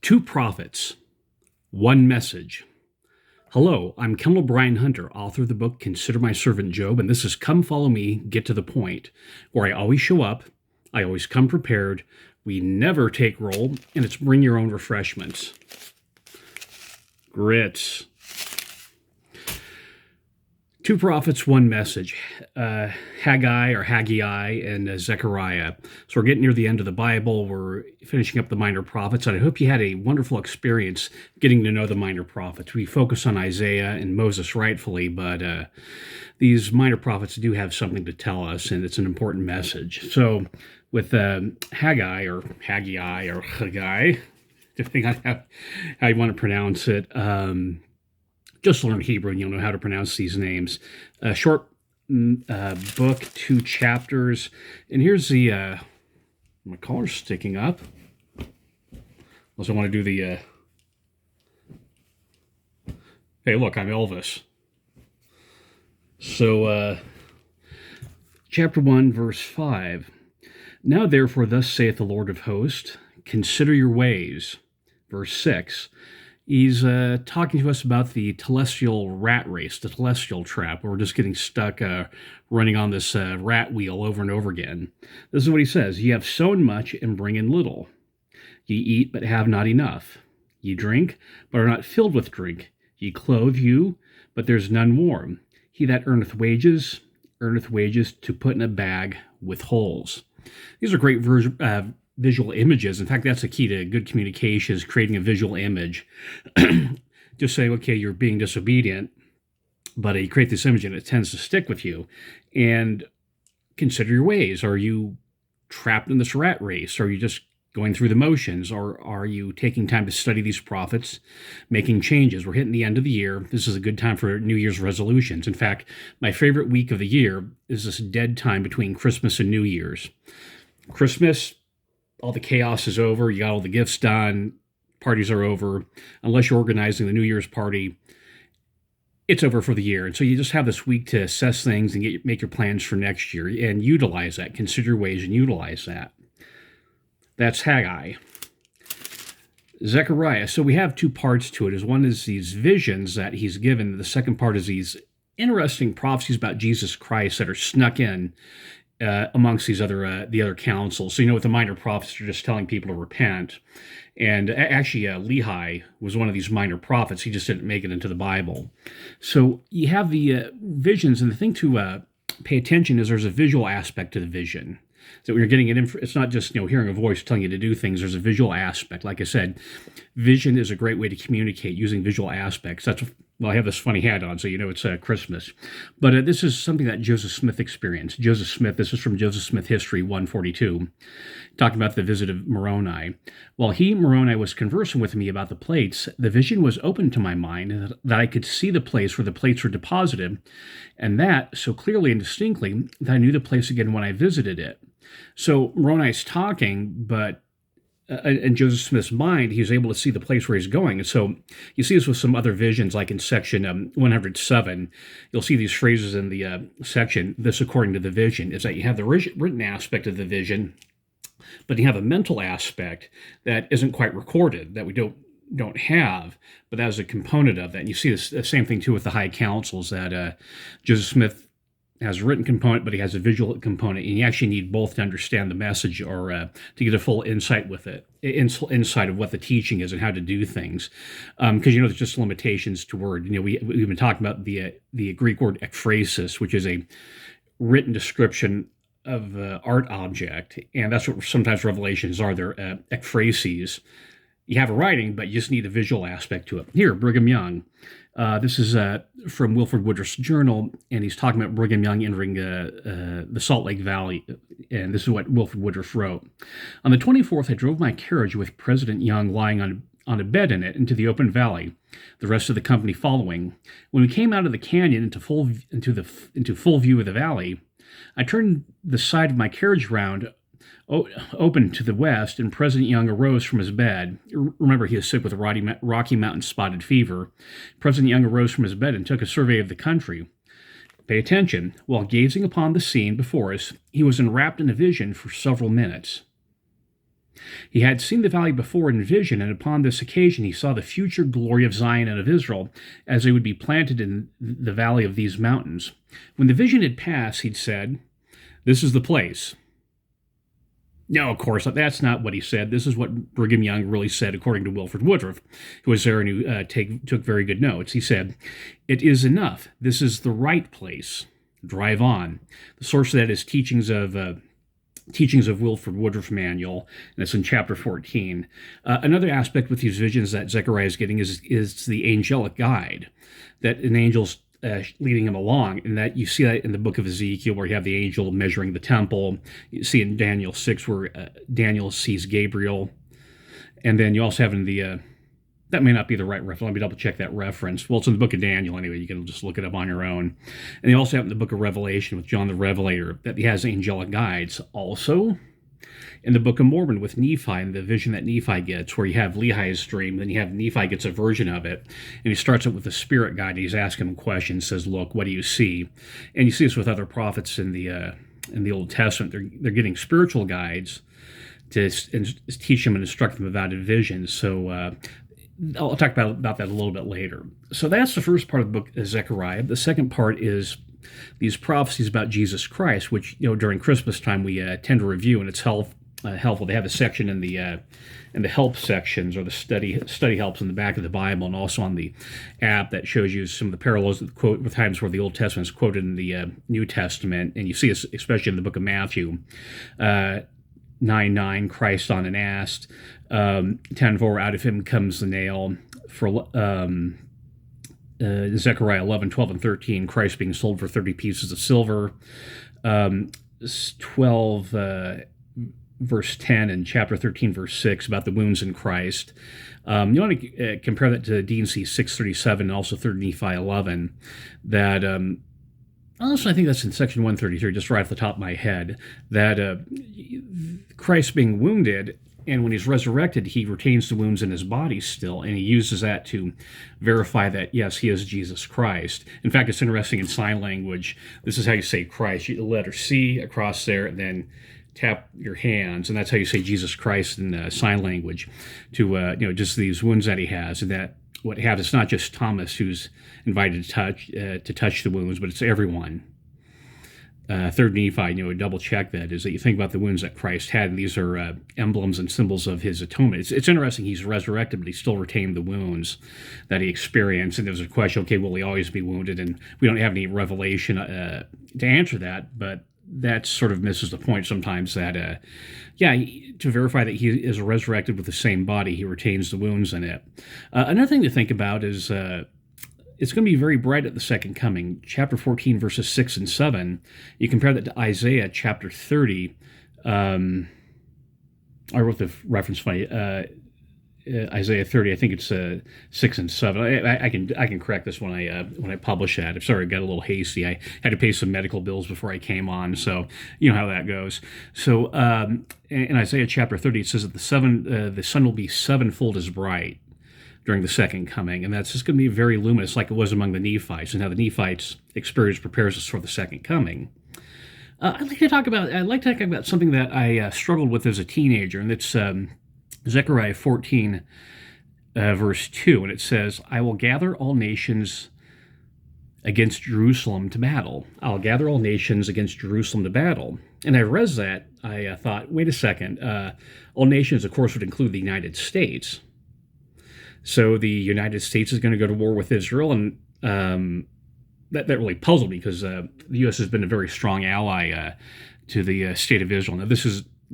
Two prophets, one message. Hello, I'm Kendall Bryan Hunter, author of the book Consider My Servant Job, and this is Come Follow Me, Get to the Point, where I always show up, I always come prepared, we never take roll, and it's bring your own refreshments. Grits. Two prophets, one message. Haggai or Haggai and Zechariah. So we're getting near the end of the Bible. We're finishing up the minor prophets, and I hope you had a wonderful experience getting to know the minor prophets. We focus on Isaiah and Moses rightfully, but these minor prophets do have something to tell us, and it's an important message. So with Haggai or Haggai or Haggai, depending on how you want to pronounce it, just learn Hebrew and you'll know how to pronounce these names. A short book, 2 chapters. And here's the, my collar's sticking up. Also want to do the, hey, look, I'm Elvis. So, chapter 1, verse 5. Now therefore, thus saith the Lord of hosts, consider your ways. Verse 6. He's talking to us about the telestial rat race, the telestial trap, where we're just getting stuck running on this rat wheel over and over again. This is what he says. Ye have sown much and bring in little. Ye eat, but have not enough. Ye drink, but are not filled with drink. Ye clothe you, but there's none warm. He that earneth wages to put in a bag with holes. These are great visual images. In fact, that's the key to good communication, is creating a visual image. Just say, okay, you're being disobedient, but you create this image and it tends to stick with you. And consider your ways. Are you trapped in this rat race? Are you just going through the motions? Or are you taking time to study these prophets, making changes? We're hitting the end of the year. This is a good time for New Year's resolutions. In fact, my favorite week of the year is this dead time between Christmas and New Year's. Christmas, all the chaos is over. You got all the gifts done. Parties are over. Unless you're organizing the New Year's party, it's over for the year. And so you just have this week to assess things and make your plans for next year and utilize that. Consider your ways and utilize that. That's Haggai. Zechariah. So we have 2 parts to it. One is these visions that he's given. The second part is these interesting prophecies about Jesus Christ that are snuck in amongst these the other councils. So, with the minor prophets are just telling people to repent. And actually, Lehi was one of these minor prophets. He just didn't make it into the Bible. So you have the visions, and the thing to pay attention is there's a visual aspect to the vision. So when you're getting it, it's not just hearing a voice telling you to do things. There's a visual aspect. Like I said, vision is a great way to communicate using visual aspects. I have this funny hat on, so it's Christmas. But this is something that Joseph Smith experienced. Joseph Smith, this is from Joseph Smith History 142, talking about the visit of Moroni. While Moroni, was conversing with me about the plates, the vision was open to my mind that I could see the place where the plates were deposited, and that so clearly and distinctly that I knew the place again when I visited it. So Moroni's talking, but in Joseph Smith's mind, he was able to see the place where he's going. And so you see this with some other visions, like in section 107. You'll see these phrases in the section, this according to the vision, is that you have the written aspect of the vision, but you have a mental aspect that isn't quite recorded, that we don't have, but that is a component of that. And you see the same thing, too, with the high councils, that Joseph Smith has a written component, but he has a visual component, and you actually need both to understand the message or to get a full insight with it, insight of what the teaching is and how to do things. Because there's just limitations to word. We've been talking about the Greek word ekphrasis, which is a written description of art object, and that's what sometimes revelations are. They're ekphrases. You have a writing, but you just need a visual aspect to it. Here, Brigham Young. This is from Wilford Woodruff's journal, and he's talking about Brigham Young entering the Salt Lake Valley, and this is what Wilford Woodruff wrote. On the 24th, I drove my carriage with President Young lying on a bed in it into the open valley, the rest of the company following. When we came out of the canyon into full view of the valley, I turned the side of my carriage round open to the west, and President Young arose from his bed. Remember, he is sick with Rocky Mountain spotted fever. President Young arose from his bed and took a survey of the country. Pay attention. While gazing upon the scene before us, he was enwrapped in a vision for several minutes. He had seen the valley before in vision, and upon this occasion he saw the future glory of Zion and of Israel, as they would be planted in the valley of these mountains. When the vision had passed, he'd said, "This is the place." No, of course, that's not what he said. This is what Brigham Young really said, according to Wilford Woodruff, who was there and who took very good notes. He said, "It is enough. This is the right place. Drive on." The source of that is Teachings of Wilford Woodruff Manual, and it's in chapter 14. Another aspect with these visions that Zechariah is getting is the angelic guide, that an angel's leading him along, and that you see that in the book of Ezekiel, where you have the angel measuring the temple. You see in Daniel 6 where Daniel sees Gabriel, and then you also have in the that may not be the right reference. Let me double check that reference. Well, it's in the book of Daniel anyway. You can just look it up on your own. And you also have in the book of Revelation with John the Revelator that he has angelic guides. Also, in the book of Mormon with Nephi and the vision that Nephi gets, where you have Lehi's dream, then you have Nephi gets a version of it, and he starts it with the spirit guide. He's asking him questions, says, "Look, what do you see?" And you see this with other prophets in the Old Testament. They're getting spiritual guides to teach them and instruct them about visions. So I'll talk about that a little bit later. So that's the first part of the book of Zechariah. The second part is these prophecies about Jesus Christ, which during Christmas time we tend to review, and it's helpful. They have a section in the help sections, or the study helps in the back of the Bible, and also on the app that shows you some of the parallels with times where the Old Testament is quoted in the New Testament, and you see this especially in the book of Matthew. 9:9, Christ on an ass. 10:4, out of him comes the nail. For Zechariah 11:12 and 13, Christ being sold for 30 pieces of silver. 12, verse 10, and chapter 13, verse 6, about the wounds in Christ. You want to compare that to D&C 637 and also 3 Nephi 11. That also, I think that's in section 133, just right off the top of my head, that Christ being wounded, and when he's resurrected, he retains the wounds in his body still, and he uses that to verify that, yes, he is Jesus Christ. In fact, it's interesting in sign language. This is how you say Christ. You letter C across there, and then tap your hands, and that's how you say Jesus Christ in sign language, to just these wounds that he has, and that what happens, it's not just Thomas who's invited to touch the wounds, but it's everyone. 3 Nephi, double check that, is that you think about the wounds that Christ had, and these are emblems and symbols of his atonement. It's interesting, he's resurrected, but he still retained the wounds that he experienced, and there's a question, okay, will he always be wounded? And we don't have any revelation to answer that, but that sort of misses the point sometimes, that, to verify that he is resurrected with the same body, he retains the wounds in it. Another thing to think about is it's going to be very bright at the second coming. Chapter 14, verses 6 and 7, you compare that to Isaiah chapter 30. I wrote the reference funny. Isaiah 30, I think it's 6 and 7. I can correct this when I publish that. I'm sorry, I got a little hasty. I had to pay some medical bills before I came on, so you know how that goes. So in Isaiah chapter 30, it says that the sun will be sevenfold as bright during the second coming, and that's just going to be very luminous, like it was among the Nephites, and how the Nephites' experience prepares us for the second coming. I'd like to talk about something that I struggled with as a teenager, and it's Zechariah 14, verse 2, and it says, "I will gather all nations against Jerusalem to battle." I'll gather all nations against Jerusalem to battle. And I read that, I thought, wait a second, all nations, of course, would include the United States. So the United States is going to go to war with Israel, and that really puzzled me, because the U.S. has been a very strong ally to the state of Israel. Now,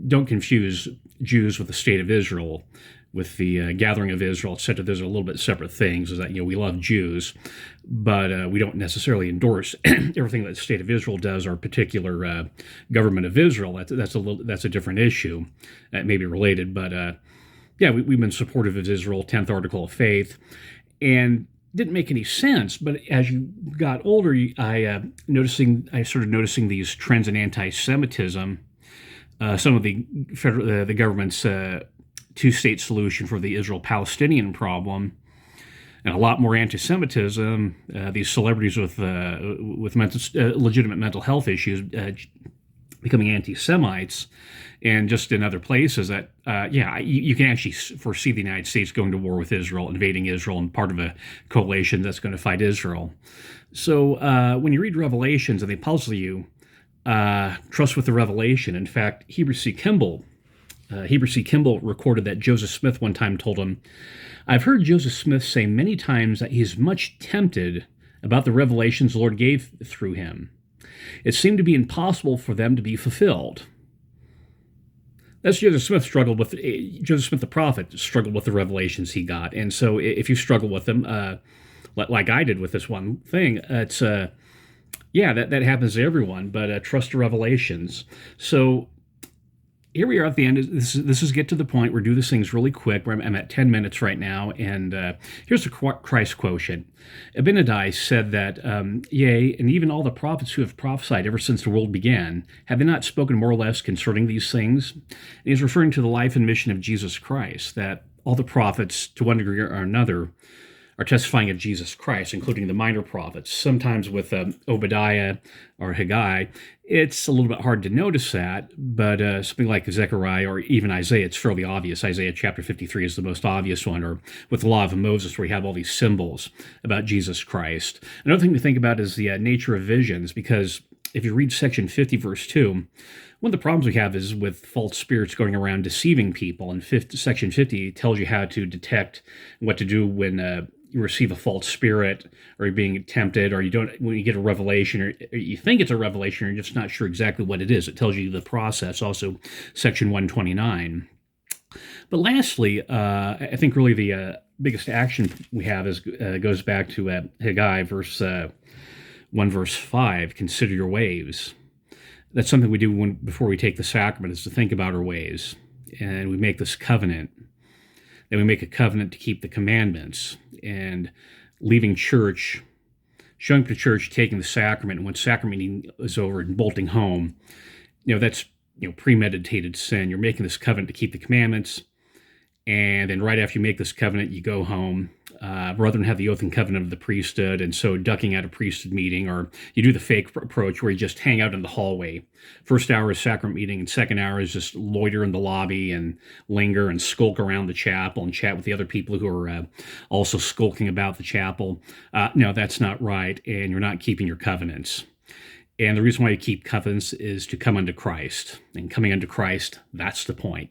don't confuse Jews with the state of Israel, with the gathering of Israel, etc. Those are a little bit separate things. Is that we love Jews, but we don't necessarily endorse everything that the state of Israel does, or particular government of Israel. That's a different issue. That may be related, but we've been supportive of Israel. 10th Article of Faith, and didn't make any sense. But as you got older, I started noticing these trends in anti-Semitism. Some of the government's two-state solution for the Israel-Palestinian problem, and a lot more anti-Semitism. These celebrities with legitimate mental health issues, becoming anti-Semites, and just in other places that, you can actually foresee the United States going to war with Israel, invading Israel, and part of a coalition that's going to fight Israel. So when you read Revelations and they puzzle you, trust with the revelation. In fact, Heber C. Kimball recorded that Joseph Smith one time told him, "I've heard Joseph Smith say many times that he is much tempted about the revelations the Lord gave through him. It seemed to be impossible for them to be fulfilled." That's Joseph Smith struggled with. Joseph Smith the prophet struggled with the revelations he got, and so if you struggle with them, like I did with this one thing, it's that happens to everyone. But trust the revelations. So here we are at the end. This is get to the point. We're doing this things really quick. I'm at 10 minutes right now, and here's the Christ quotient. Abinadi said that, yea, and even all the prophets who have prophesied ever since the world began, have they not spoken more or less concerning these things? And he's referring to the life and mission of Jesus Christ, that all the prophets, to one degree or another, are testifying of Jesus Christ, including the minor prophets. Sometimes with Obadiah or Haggai, it's a little bit hard to notice that, but something like Zechariah or even Isaiah, it's fairly obvious. Isaiah chapter 53 is the most obvious one, or with the law of Moses, where you have all these symbols about Jesus Christ. Another thing to think about is the nature of visions, because if you read section 50, verse 2, one of the problems we have is with false spirits going around deceiving people. And section 50 tells you how to detect what to do when you receive a false spirit, or you're being tempted, or when you get a revelation, or you think it's a revelation, or you're just not sure exactly what it is. It tells you the process. Also, section 129. But lastly, I think really the biggest action we have goes back to Haggai verse 1, verse 5. Consider your ways. That's something we do before we take the sacrament, is to think about our ways, and we make this covenant. Then we make a covenant to keep the commandments, and leaving church, showing up to church, taking the sacrament, and when sacrament meeting is over, and bolting home, that's premeditated sin. You're making this covenant to keep the commandments, and then right after you make this covenant, you go home. Brethren have the oath and covenant of the priesthood, and so ducking out a priesthood meeting, or you do the fake approach where you just hang out in the hallway. First hour is sacrament meeting, and second hour is just loiter in the lobby and linger and skulk around the chapel and chat with the other people who are also skulking about the chapel. No, that's not right, and you're not keeping your covenants. And the reason why you keep covenants is to come unto Christ, and coming unto Christ, that's the point.